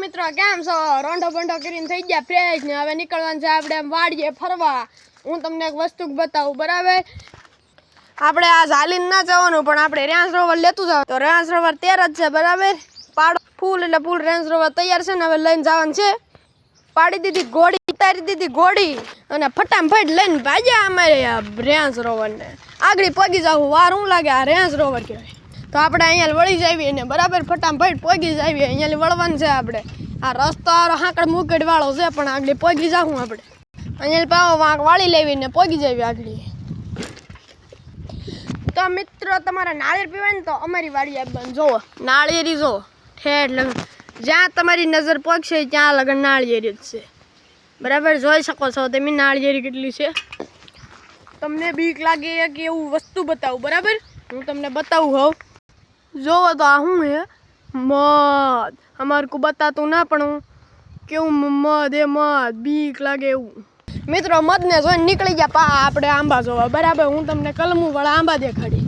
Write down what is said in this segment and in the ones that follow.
મિત્રો કેમ છો? રોંઢો બોંઢો કરીને થઈ ગયા ફ્રેશ ને હવે નીકળવાનું છે આપણે વાડીએ ફરવા. હું તમને એક વસ્તુ બતાવું, બરાબર? આપણે આ ઝાલીને ના જવાનું, પણ આપણે રેન્જ રોવર લેતું જાવ. તો રેન્જ રોવર તૈયાર જ છે, બરાબર? પાડો ફૂલ એટલે ફૂલ રેન્જ રોવર તૈયાર છે ને હવે લઈને જવાનું છે. પાડી દીધી ઘોડી, ઉતારી દીધી ઘોડી અને ફટાફટ લઈને ભાગ્યા અમારે રેન્જ રોવરને. આગળ પગી જવું વાર શું લાગે? આ રેન્જ રોવર કહેવાય. તો આપણે અહીંયા વળી જાવીએ ને બરાબર ફટાફટ પગી જાવીએ. અહીંયા વળવાનું છે આપણે. આ રસ્તો હાંકડ મુકડ વાળો છે, પણ આગળ પગી જાવું આપણે. અહીંયા પાવો વાંક વાળી લેવી ને પગી જાવી આગળ. તો મિત્રો તમારે નાળિયેર પીવાય ને તો અમારી વાડી આવવાનું. જુઓ નાળિયેરી, જો ઠેઠ લગન જ્યાં તમારી નજર પગશે ત્યાં લગન નાળિયેરી જ છે, બરાબર? જોઈ શકો છો તમે નાળિયેરી કેટલી છે. તમને બીક લાગે કે એવું વસ્તુ બતાવું, બરાબર? હું તમને બતાવું હોઉં. જોવો તો આ શું હે? મધ. અમારે કો બતાતું ના, પણ હું કેવું મધ એ મધ બીક લાગે એવું. મિત્રો મધને જોઈને નીકળી ગયા પા આપણે આંબા જોવા, બરાબર? હું તમને કલમું વાળા આંબા દેખાડી.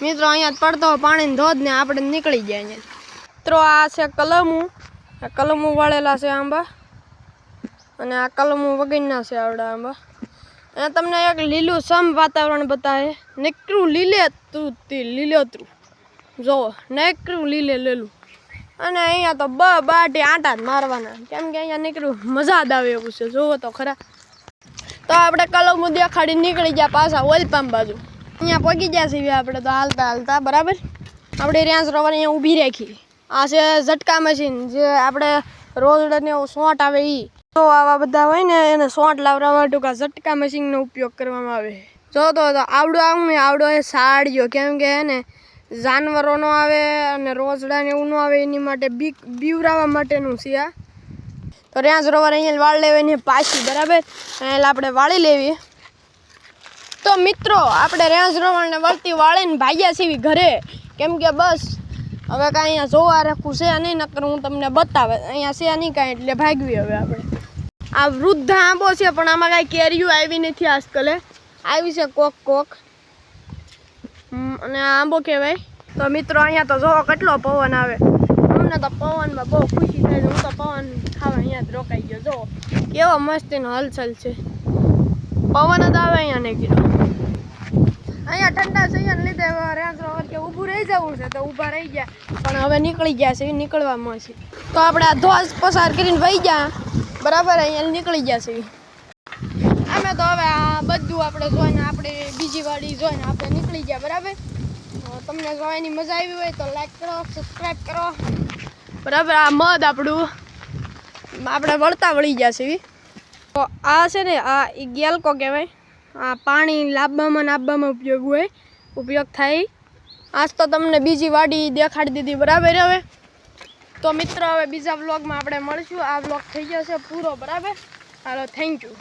મિત્રો અહીંયા પડતો પાણીની ધોધ ને આપણે નીકળી ગયા અહીંયા. મિત્રો આ છે કલમું. આ કલમું વાળેલા છે આંબા, અને આ કલમું વગરના છે આવડા આંબા. અને તમને એક લીલું સમ વાતાવરણ બતાવે, નકરું લીલોતરું જોવો, નકરું લીલેલું. અને અહીંયા તો બાટી આંટા જ મારવાના, કેમ કે અહીંયા નીકળ્યું મજા જ આવે એવું છે. જોવો તો ખરા. તો આપણે કલમું દેખાડી નીકળી ગયા પાછા ઓલપામ બાજુ. અહીંયા પગી ગયા છીએ આપણે તો હાલતા હાલતા, બરાબર? આપણે રેન્જ રોવર અહીંયા ઊભી રાખી. આ છે ઝટકા મશીન, જે આપણે રોજડને એવું સોંટ આવે એ. તો આવા બધા હોય ને એને સોંટ લાવવા ટૂંકા ઝટકા મશીનનો ઉપયોગ કરવામાં આવે. જો તો આવડો આવડો એ સાડ્યો, કેમ કે એને જાનવરો નો આવે અને રોજડા ને એવું ન આવે એની માટે બીવરાવા માટેનું છે આ. તો રેન્જ રોવર અહીંયા વાળ લેવાની પાછી, બરાબર? એટલે આપણે વાળી લેવી. તો મિત્રો આપણે રેન્જ રોવરને વળતી વાળીને ભાગ્યા છીએ ઘરે, કેમ કે બસ હવે કાંઈ અહીંયા જોવા રાખવું છે નહીં, નકર હું તમને બતાવે અહીંયા છે નહીં કાંઈ, એટલે ભાગવી હવે આપણે. આ વૃદ્ધ આંબો છે, પણ આમાં કાંઈ કેરીઓ આવી નથી આજકાલે. આવી છે કોક અને આ આંબો કહેવાય. તો મિત્રો અહીંયા તો જોવો કેટલો પવન આવે. અમને તો પવનમાં બહુ ખુશી થાય. હું તો પવન ખાવા અહીંયા જ રોકાઈ ગયો. જો કેવો મસ્તીનો હલચલ છે, પવન જ આવે અહીંયા ને કીધું. અહીંયા ઠંડા છે ને લીધે રેન્જ રોવર કે ઊભું રહી જવું છે, તો ઊભા રહી ગયા, પણ હવે નીકળી ગયા છે, નીકળવામાં છે. તો આપણે આ ધોસ પસાર કરીને વહી ગયા, બરાબર? અહીંયા નીકળી ગયા છે અમે. તો હવે આ બધું આપણે જોઈને આપણે બીજી વાડી જોઈને આપણે નીકળી ગયા, બરાબર? તમને જોવાની મજા આવી હોય તો લાઈક કરો, સબસ્ક્રાઈબ કરો, બરાબર? આ મધ આપણું આપણે વળતા વળી ગયા છે. તો આ છે ને આ ગેલકો કહેવાય. આ પાણી લાવવામાં નાખવામાં ઉપયોગ થાય. આજ તો તમને બીજી વાડી દેખાડી દીધી, બરાબર? હવે તો મિત્રો હવે બીજા વ્લોગમાં આપણે મળીશું. આ વ્લોગ થઈ ગયો છે પૂરો, બરાબર? હાલો, થેન્ક યુ.